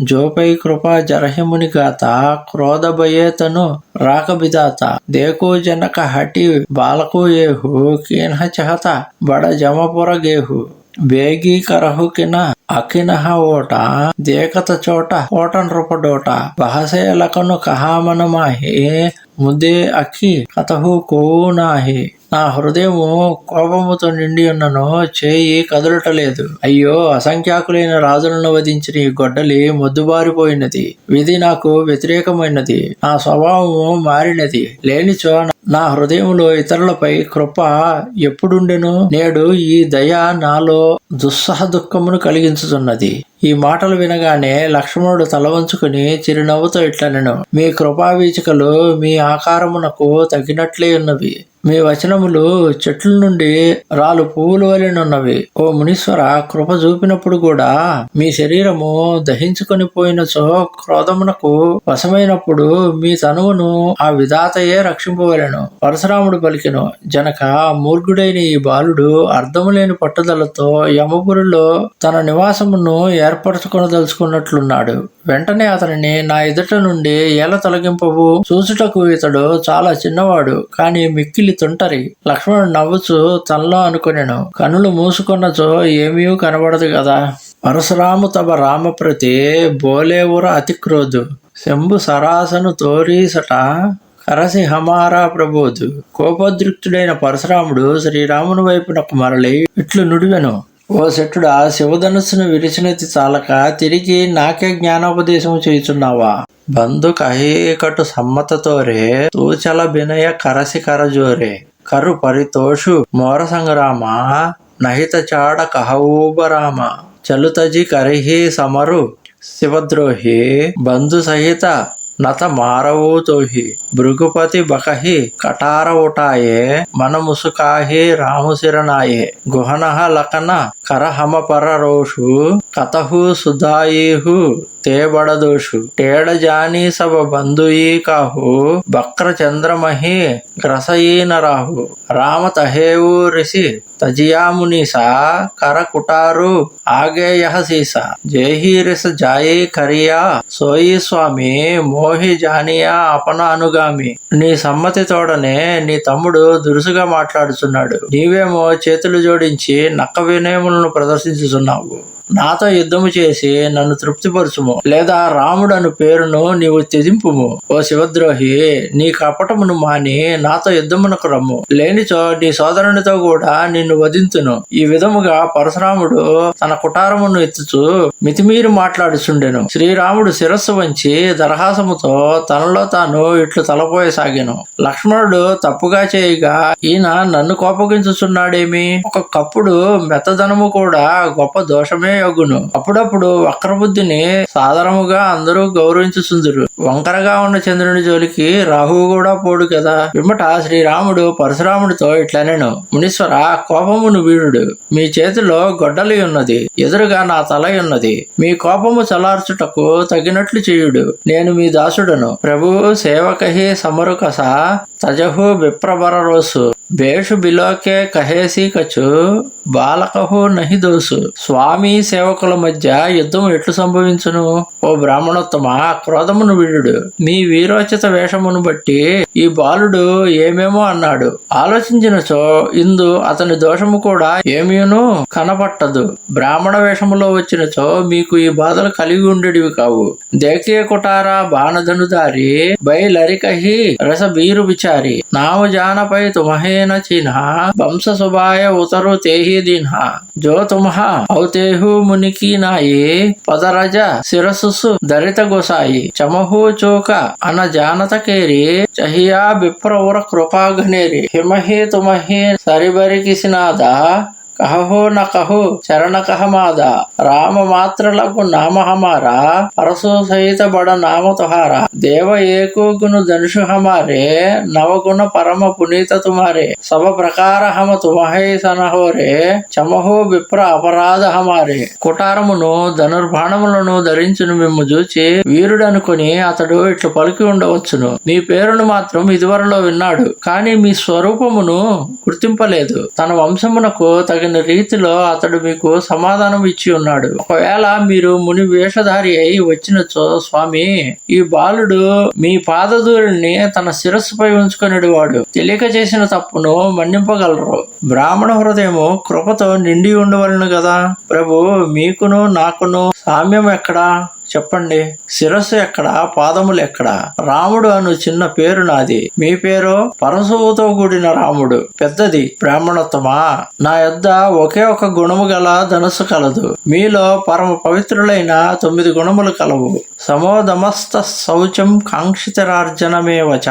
జోపై కృపా జరహిముని గాత క్రోధ భయేతను రాక బిదాత దేకు జనక హటి బాలకు ఏహు కీన్హ చహత బడ జమపుర గేహు ಬೇಗಿ ಕರಹುಕಿನ ಅಖಿನಹ ಓಟ ದೇಕತ ಚೋಟ ಓಟ ನೃಪಡೋಟ ಬಹಸೇಲಕನು ಕಹಾಮನ ಮಾಹಿ ముదే అక్కి కథహు కోవు నాహి. నా హృదయము కోపముతో నిండి ఉన్నను, చేయి కదలటలేదు. అయ్యో, అసంఖ్యాకులైన రాజులను వధించిన ఈ గొడ్డలి మొద్దుబారిపోయినది. విధి నాకు వ్యతిరేకమైనది, నా స్వభావము మారినది. లేనిచో నా హృదయములో ఇతరులపై కృప ఎప్పుడుండెను? నేడు ఈ దయ నాలో దుస్సహ దుఃఖమును కలిగించుతున్నది. ఈ మాటలు వినగానే లక్ష్మణుడు తల వంచుకుని చిరునవ్వుతో ఇట్లనెను, మీ కృపావీచికలు మీ ఆకారమునకు తగినట్లే ఉన్నవి. మీ వచనములు చెట్ల నుండి రాలు పువ్వుల వలెనున్నవి. ఓ మునీశ్వర, కృప చూపినప్పుడు కూడా మీ శరీరము దహించుకొని పోయినచో క్రోధమునకు వశమైనప్పుడు మీ తనువును ఆ విధాతయే రక్షింపవలెను. పరశురాముడు పలికెను, జనక, మూర్ఖుడైన ఈ బాలుడు అర్థములేని పట్టుదలతో యమపురిలో తన నివాసమును ఏర్పరచుకొనదలుచుకున్నట్లున్నాడు. వెంటనే అతనిని నా ఎదుట నుండి ఎలా తొలగింపవు? చూచుటకు ఇతడు చాలా చిన్నవాడు, కాని మిక్కిలి తుంటరి. లక్ష్మణుడు నవ్వుచు తనలో అనుకొనెను, కనులు మూసుకొన్నచో ఏమీ కనబడదు కదా. పరశురాము తబ రామప్రతి బోలేవుర అతి క్రోధు శంభు సరాసను తోరీసట కరసి హమారా ప్రబోధు. కోపోద్రిక్తుడైన పరశురాముడు శ్రీరాముని వైపునకు మరలి ఇట్లు నుడివెను, ఓ శెట్టుడా, శివధనుస్సును విరిచినది చాలక తిరిగి నాకే జ్ఞానోపదేశము చేయుచున్నావా? బంధు కహీకటు సమ్మతతోరే తూచల బినయ కరసి కరజోరే కరు పరితోషు మోర సంగ్రామ నహిత చాడ కహూబరామ చలుతజి కరిహి సమరు శివద్రోహి బంధు సహిత నత మారవూతోహి భృగుపతి బకహి కటార ఉటాయే మన ముసుకాహి రాముశిరనాయే గుహనహ లకన కరహమ పరరోషు కతహు సుధాయిహు తేబడదోషు టేడ జానీ సభ బంధుయీ కాహు బక్ర చంద్రమహి గ్రసయీన రాహు రామ తహేవు రిసి తజియామునిసా కర కుటారు ఆగేయహ సీసా జేహి రిస జాయి కరియా సోయి స్వామి మోహి జానియా అపన అనుగామి. నీ సమ్మతి తోడనే నీ తమ్ముడు దురుసుగా మాట్లాడుతున్నాడు. నీవేమో చేతులు జోడించి నక్క వినయములను ప్రదర్శించుతున్నావు. నాతో యుద్ధము చేసి నన్ను తృప్తిపరచుము, లేదా రాముడను పేరును నీవు త్యజింపుము. ఓ శివద్రోహి, నీ కపటమును మాని నాతో యుద్ధమునకు రమ్ము, లేనిచో నీ సోదరునితో కూడా నిన్ను వధింతును. ఈ విధముగా పరశురాముడు తన కుటారమును ఎత్తుచు మితిమీరి మాట్లాడుచుండెను. శ్రీరాముడు శిరస్సు వంచి దరహాసముతో తనలో తాను ఇట్లు తలపోయసాగెను. లక్ష్మణుడు తప్పుగా చేయగా ఈయన నన్ను కోపగించుచున్నాడేమి? ఒక్కొక్కప్పుడు మెత్తదనము కూడా గొప్ప దోషమే యొగును. అప్పుడప్పుడు వక్రబుద్ధిని సాధారణముగా అందరూ గౌరవించుచుందురు. వంకరగా ఉన్న చంద్రుని జోలికి రాహువు కూడా పోడు కదా. పిమ్మట శ్రీరాముడు పరశురాముడితో ఇట్లనెను, మునీశ్వర, కోపమును వీడుడు. మీ చేతిలో గొడ్డలి ఉన్నది, ఎదురుగా నా తల ఉన్నది. మీ కోపము చలార్చుటకు తగినట్లు చేయుడు. నేను మీ దాసుడను. ప్రభు సేవకహి సమరుకస తజహు విప్రబరరోసు బేషు బిలోకే కహేసి కచు బాలకహు నహి దోసు. స్వామి సేవకుల మధ్య యుద్ధము ఎట్లు సంభవించును? ఓ బ్రాహ్మణోత్తమ, క్రోధమును విడుడు. మీ వీరోచిత వేషమును బట్టి ఈ బాలుడు ఏమేమో అన్నాడు. ఆలోచించినచో ఇందు అతని దోషము కూడా ఏమీను కనపట్టదు. బ్రాహ్మణ వేషములో వచ్చినచో మీకు ఈ బాధలు కలిగి ఉండేటివి కావు. దేకే కుటారా బాణధనుదారి బయలరికహి రస బీరు విచారి నామ జానపై తుమహేన చిన్హ వంశ సుభాయ ఉతరు తేహి దీన్హ జో తుమ్హ ఔతేహు మునికి నాయి పదరజ శిరస్సు దరిత గొసాయి చమహు చోక అన జానత కేరి చహియా విప్రవర కృపాఘనేరి హిమహి తుమహి సరిబరి కిసినాద कहहो न कहो चरण कह मादा राम मात्र लगु नाम हमारा परसो सहित बड़ा नाम तुहारा देव एको गुण धनुष हमारे नव गुण परम पुनीत तुम्हारे सब प्रकार हम तुम्हें सन हो रे चमहो विप्र अपराध हमारे కొటారమును ధనుర్బాణములను ధరించును మిమ్ము చూచి వీరుడనుకొని అతడు ఇట్లు పలికి ఉండవచ్చును. మీ పేరును మాత్రం ఇదివరలో విన్నాడు, కానీ మీ స్వరూపమును గుర్తింపలేదు. తన వంశమునకు తగిన రీతిలో అతడు మీకు సమాధానం ఇచ్చి ఉన్నాడు. ఒకవేళ మీరు ముని వేషధారి అయి వచ్చినచో స్వామి, ఈ బాలుడు మీ పాదధూళిని తన శిరస్సుపై ఉంచుకునేడు వాడు తెలియక చేసిన తప్పును మన్నింపగలరు. బ్రాహ్మణ హృదయము కృపతో నిండి ఉండవలను కదా. ప్రభు, మీకును నాకును సామ్యం ఎక్కడా చెప్పండి? శిరస్సు ఎక్కడా, పాదములు ఎక్కడా? రాముడు అను చిన్న పేరు నాది, మీ పేరు పరశువుతో కూడిన రాముడు పెద్దది. బ్రాహ్మణోత్తమా, నా యొద్ద ఒకే ఒక గుణము గల ధనుస్సు కలదు. మీలో పరమ పవిత్రులైన 9 గుణములు కలవు. సమోదమస్త శౌచం కాంక్షితరార్జనమేవచ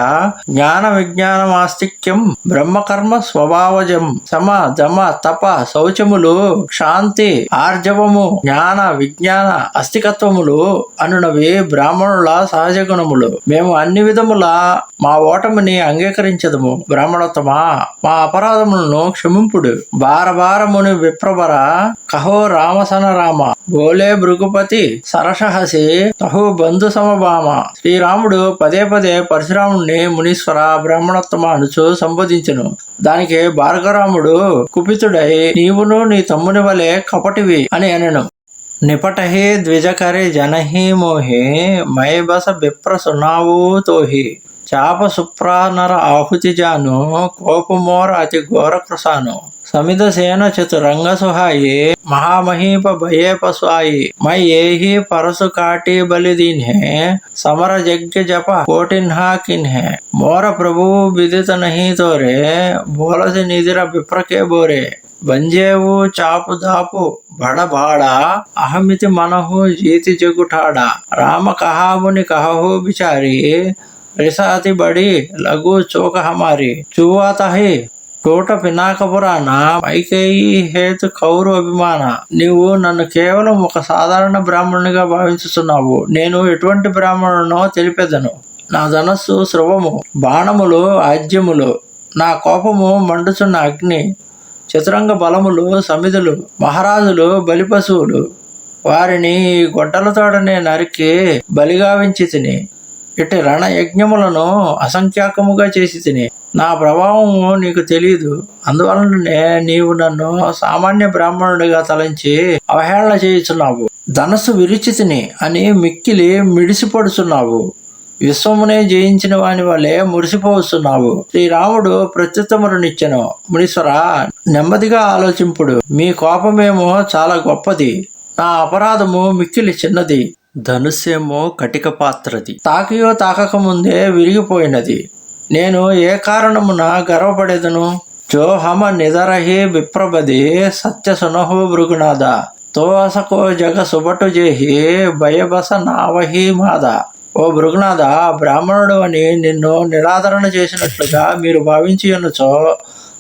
జ్ఞాన విజ్ఞానమాస్తిక్యం బ్రహ్మకర్మ స్వభావజం సమ దమ తప శౌచములు శాంతి ఆర్జవము జ్ఞాన విజ్ఞాన అస్తికత్వములు అనునవి బ్రాహ్మణుల సహజ గుణములు. మేము అన్ని విధముల మా ఓటమిని అంగీకరించదము. బ్రాహ్మణోత్తమా, మా అపరాధములను క్షమింపుడు. బారబారముని విప్రవర కహో రామసన రామ బోలే భృగుపతి సరసహసి తహు బంధు సమభామ. శ్రీరాముడు పదే పదే పరశురాముడిని మునీశ్వర బ్రాహ్మణోత్తమ అనుచు సంబోధించును. దానికి భార్గవరాముడు కుపితుడై నీవును నీ తమ్ముని వలె కపటివి అని అనెను. నిపటహి ద్విజకరి జనహి మోహి మై బస విప్ర సునావు తోహి చాప సుప్రా నర ఆహుతి జాను కోపమోర అతి ఘోర కృసాను సమిత సేన చతురంగ సుహాయి మహామహీప భయే పశుఆయి మై ఏహి పరసు కాటి బలి దీన్హే సమర యజ్ఞ జప కోటిన్హా కిన్హే మోర ప్రభు విదిత నహి తోరే బోలసి నిధిర విప్రకే బోరే బంజేవు చాపు దాపు బడబాడా అహమితి మనహు జీతి జగుఠాడా రామ కహాముని కహు బిచారి రిసాతి బడి లఘు చోక హమారి చువాతహి తోట పినాకపురాణ మైకేయి హేతు కౌరు అభిమాన. నీవు నన్ను కేవలం ఒక సాధారణ బ్రాహ్మణునిగా భావించుతున్నావు. నేను ఎటువంటి బ్రాహ్మణునో తెలిపెదను. నా ధనస్సు స్రవము, బాణములు ఆజ్యములు, నా కోపము మండుచున్న అగ్ని, చతురంగ బలములు సమిధులు, మహారాజులు బలిపశువులు. వారిని గొడ్డలతోడనే నరికి బలిగావించి తిని ఇటు రణ యజ్ఞములను అసంఖ్యాకముగా చేసి తిని. నా ప్రభావము నీకు తెలియదు, అందువలననే నీవు నన్ను సామాన్య బ్రాహ్మణుడిగా తలంచి అవహేళన చేయుచున్నావు. ధనస్సు విరిచి తిని అని మిక్కిలి మిడిసిపడుచున్నావు. విశ్వమునే జయించిన వాని వలె మురిసిపోవస్తున్నావు. శ్రీరాముడు ప్రత్యుత్తమునిచ్చెను. మునీశ్వర, నెమ్మదిగా ఆలోచింపుడు. మీ కోపమేమో చాలా గొప్పది, నా అపరాధము మిక్కిలి చిన్నది. ధనుస్సేమో కటిక పాత్రది, తాకియో తాకక ముందే విరిగిపోయినది. నేను ఏ కారణమున గర్వపడేదను? జో హమ నిదరహి విప్రబది సత్య సునహు భృగునాథ తో అసకో జగ సుబటు జేహి భయబస నావహి మాద. ఓ భృగునాథ, బ్రాహ్మణుడు అని నిన్ను నిరాదరణ చేసినట్లుగా మీరు భావించి ఉన్నచో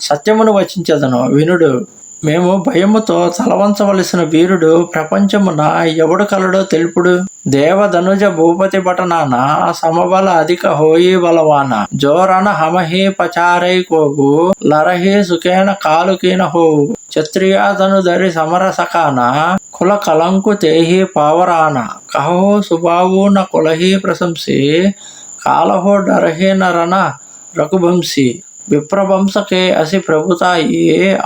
సత్యమును వచించదను, వినుడు. మేము భయముతో తలవంచవలసిన వీరుడు ప్రపంచమున ఎవడు కలడో తెలుపుడు. దేవధనుజ భూపతి బటనాన సమబల అధిక హోయి బలవాన జోరణ హమహి పచారై కోగు లరహి సుఖేన కాలుకీన హోవు క్షత్రియాధను ధరి సమర సకాన కుల కలంకు తేహి పావరాన కహో సుబావు న కులహి ప్రశంసి కాలహో డరహి నరన రఘువంశీ విప్రవంశకే అసి ప్రభుతాయి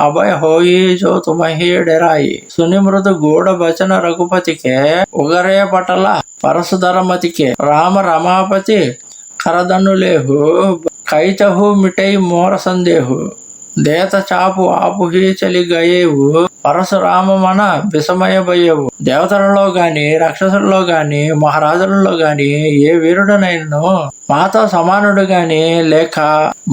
అభయ హోయి జో తుమహి డెరాయి సుని మృదు గూఢ బచన రఘుపతికే ఉగరే పటల పరశుధరమతికే రామ రమాపతి కరదన్నులేహు కైతహు మిటై మోర సందేహు దేత చాపు ఆపుహి చలి గయేవు పరశురామన విషమయబయ్యవు. దేవతలలో గాని రాక్షసులలో గాని మహారాజులలో గాని ఏ వీరుడనైనను మాతో సమానుడు గాని లేక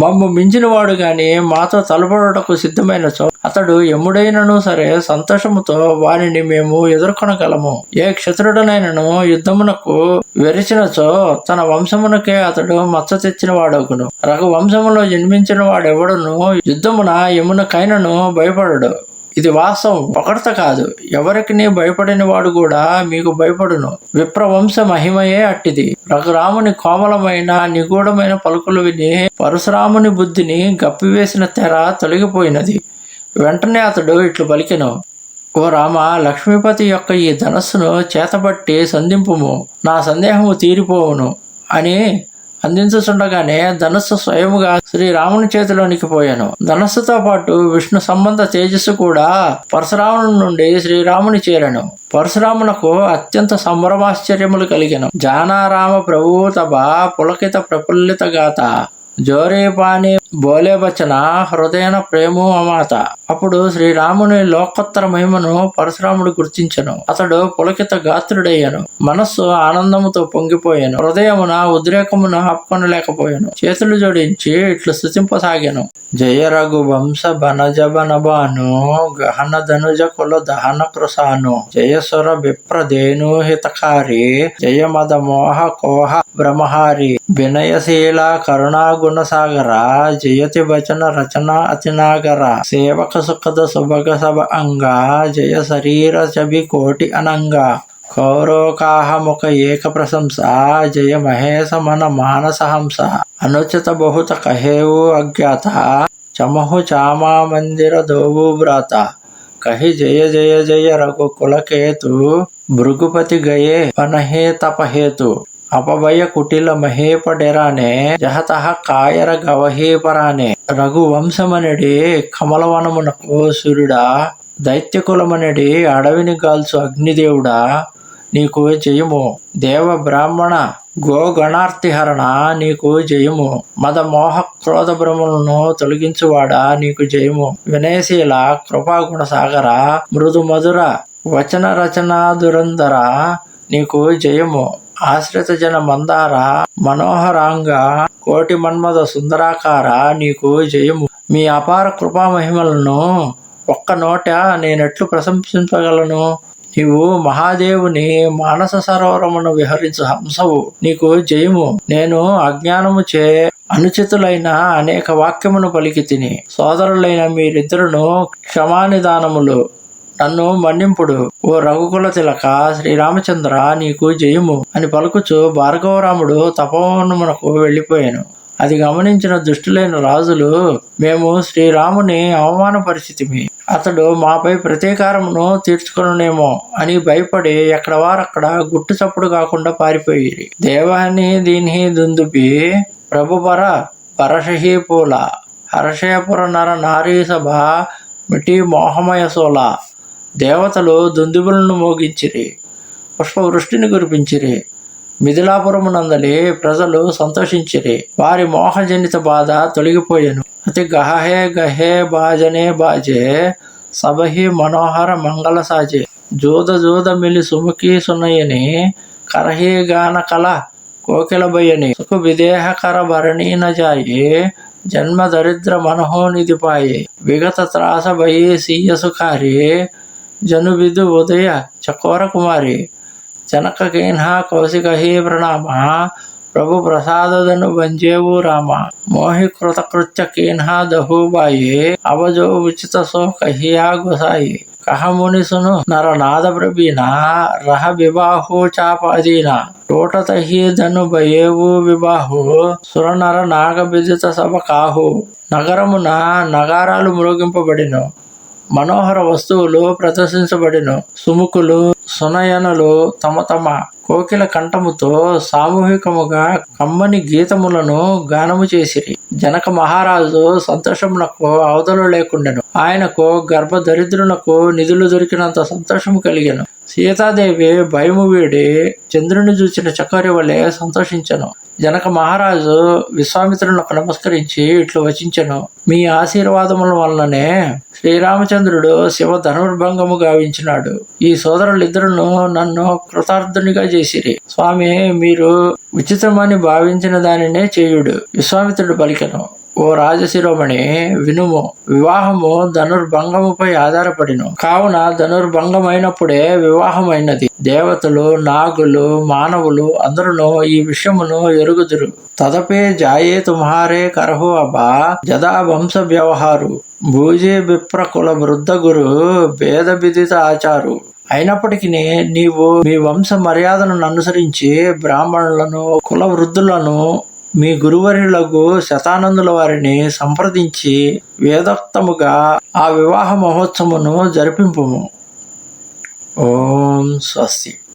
మమ్ము మించిన వాడు గాని మాతో తలపడుటకు సిద్ధమైనచో అతడు ఎముడైనను సరే సంతోషముతో వారిని మేము ఎదుర్కొనగలము. ఏ క్షత్రుడనైనను యుద్ధమునకు వెరిచినచో తన వంశమునకే అతడు మచ్చ తెచ్చిన వాడగును. రఘు వంశములో జన్మించిన వాడెవడును యుద్ధమున ఎమునకైనను భయపడడు. ఇది వాస్తవం, పొగడ్త కాదు. ఎవరికి భయపడిన వాడు కూడా మీకు భయపడును. విప్రవంశ మహిమయే అట్టిది. రఘురాముని కోమలమైన నిగూఢమైన పలుకులు విని పరశురాముని బుద్ధిని గప్పివేసిన తెర తొలగిపోయినది. వెంటనే అతడు ఇట్లు పలికెను: ఓ రామ, లక్ష్మీపతి యొక్క ఈ ధనస్సును చేతబట్టి సంధింపుము, నా సందేహము తీరిపోవును అని అందించుచుండగానే ధనస్సు స్వయముగా శ్రీరాముని చేతిలోనికి పోయాను. ధనస్సుతో పాటు విష్ణు సంబంధ తేజస్సు కూడా పరశురాముని నుండి శ్రీరాముని చేరను. పరశురామునకు అత్యంత సంభ్రమాశ్చర్యములు కలిగెను. జానారామ ప్రభువు తభ పులకిత ప్రఫుల్లిత గాత జోరే పాని బోలే బచన హృదయన ప్రేము అమాత. అప్పుడు శ్రీరాముని లోకోత్తర మహిమను పరశురాముడు గుర్తించెను. అతడు పులకిత గాత్రుడయ్యను. మనస్సు ఆనందముతో పొంగిపోయాను. హృదయమున ఉద్రేకమును ఆపుకొనలేకపోయాను. చేతులు జోడించి ఇట్లు స్తుతింపసాగాను: జయ రఘు వంశ బనజ బనబాను గహన ధనుజ కుల దహన కృసాను జయసుర విప్రధేను హితకారి జయ మద మోహ కోహ బ్రహ్మహారి వినయశీల కరుణా గుణసాగర జయతి వచన రచన అతినాగర సేవక సుఖద సుభగ సభ అంగా జయ శరీర చబి కోటి అనంగా కౌరోకాహ ముఖ ఏక ప్రశంస జయ మహేశ మన మానస హంస అనుచిత బహుత కహేవు అజ్ఞాత చమహు చామా మందిర దోవు వ్రాత కహి జయ జయ జయ రఘు కులకేతు భృగుపతి గయే పనహే తపహేతు అపభయ కుటిల మహేపడెరానే జహతః కాయర గవహే పరానే రఘు వంశమనడి కమలవనమునకు సూర్యుడా, దైత్యకులమనడి అడవిని గాల్చు అగ్నిదేవుడా నీకు జయము. దేవ బ్రాహ్మణ గోగణార్తిహరణ నీకు జయము. మద మోహ క్రోధ భ్రమలను తొలగించువాడా నీకు జయము. వినయశీల కృపాగుణ సాగర మృదు మధుర వచన రచన దురంధర నీకు జయము. ఆశ్రిత జన మందార మనోహరాంగ కోటి మన్మద సుందరాకార నీకు జయము. మీ అపార కృపా మహిమలను ఒక్క నోట నేనెట్లు ప్రశంసించగలను? నీవు మహాదేవుని మానస సరోవరమును విహరించు హంసవు, నీకు జయము. నేను అజ్ఞానముచే అనుచితులైన అనేక వాక్యమును పలికి తిని, సోదరులైన మీరిద్దరును క్షమానిదానములు నన్ను మన్నింపుడు. ఓ రఘుకుల తిలక శ్రీరామచంద్ర నీకు జయము అని పలుకుచు భార్గవరాముడు తపోవనమునకు వెళ్ళిపోయాను. అది గమనించిన దుష్టులైన రాజులు, మేము శ్రీరాముని అవమానపరిచితిమి, అతడు మాపై ప్రతీకారమును తీర్చుకొనునేమో అని భయపడి ఎక్కడ వారక్కడ గుట్టు చప్పుడు కాకుండా పారిపోయిరి. దేవాన్ని దీని దుందుపి ప్రభుపర పరషహి పూల హర్షయపుర నర నారీ సభ మిటి మోహమయసోల. దేవతలు దుందుబులను మోగించిరి, పుష్పవృష్టిని కురిపించిరి. మిథిలాపురమునందలి ప్రజలు సంతోషించిరి. వారి మోహజనిత బాధ తొలగిపోయెను. అతి గహే గహే బాజనే బాజే సబహి మనోహర మంగళ సాజే జోద జోద మిలి సుముఖి సునయని కరహి గాన కల కోకిల బయని సుఖ విదేహకర భరణీ నజాయే జన్మ దరిద్ర మనోహోనిధి పాయే విగత త్రాస భయే సీయ సుఖారి జను విధు ఉదయ చకోర కుమారి జనక కేన్హా కౌశికహి ప్రణామ ప్రభు ప్రసాదను వంజేవు రామ మోహి కృతకృత్య కేన్హా దహుబాయే అవజో ఉచిత సో కహియా గుసాయి కహ మునిసును నరనాద ప్రబీన రహ విబాహు చాపాదీన టోటతహి ధను భయేవు విబాహు సురనర నాగ బిదిత సభ కాహు. నగరమున నగారాలు మ్రోగింపబడిను, మనోహర వస్తువులు ప్రదర్శించబడిను. సుముఖులు సునయనులు తమ తమ కోకిల కంఠముతో సామూహికముగా కమ్మని గీతములను గానము చేసిరి. జనక మహారాజు సంతోషమునకు అవధులు లేకుండెను. ఆయనకు గర్భదరిద్రునకు నిధులు దొరికినంత సంతోషము కలిగెను. సీతాదేవి భయము వీడి చంద్రుని చూచిన చకోరి వలె సంతోషించెను. జనక మహారాజు విశ్వామిత్రునకు నమస్కరించి ఇట్లు వచించెను. మీ ఆశీర్వాదముల వలననే శ్రీరామచంద్రుడు శివ ధనుర్భంగము గావించినాడు. ఈ సోదరులిద్దరును నన్ను కృతార్థునిగా చేసిరి. స్వామి, మీరు ఉచితమని భావించిన దానినే చేయుడు. విశ్వామిత్రుడు పలికెను. ఓ రాజశిరోమణి, వినుము. వివాహము ధనుర్భంగముపై ఆధారపడిను. కావున ధనుర్భంగమైనప్పుడే వివాహమైనది. దేవతలు, నాగులు, మానవులు అందరూ ఈ విషయమును ఎరుగుదురు. తదపే జాయే తుమ్హారే కరహు అబా జదా వంశ వ్యవహారు భూజే విప్ర కుల వృద్ధ గురు భేద విదిత ఆచారు. అయినప్పటికీ నీవు మీ వంశ మర్యాదలను అనుసరించి బ్రాహ్మణులను, కుల వృద్ధులను, మీ గురువర్యులకు శతానందుల వారిని సంప్రదించి వేదోక్తముగా ఆ వివాహ మహోత్సవమును జరిపింపుము. ఓం స్వస్తి.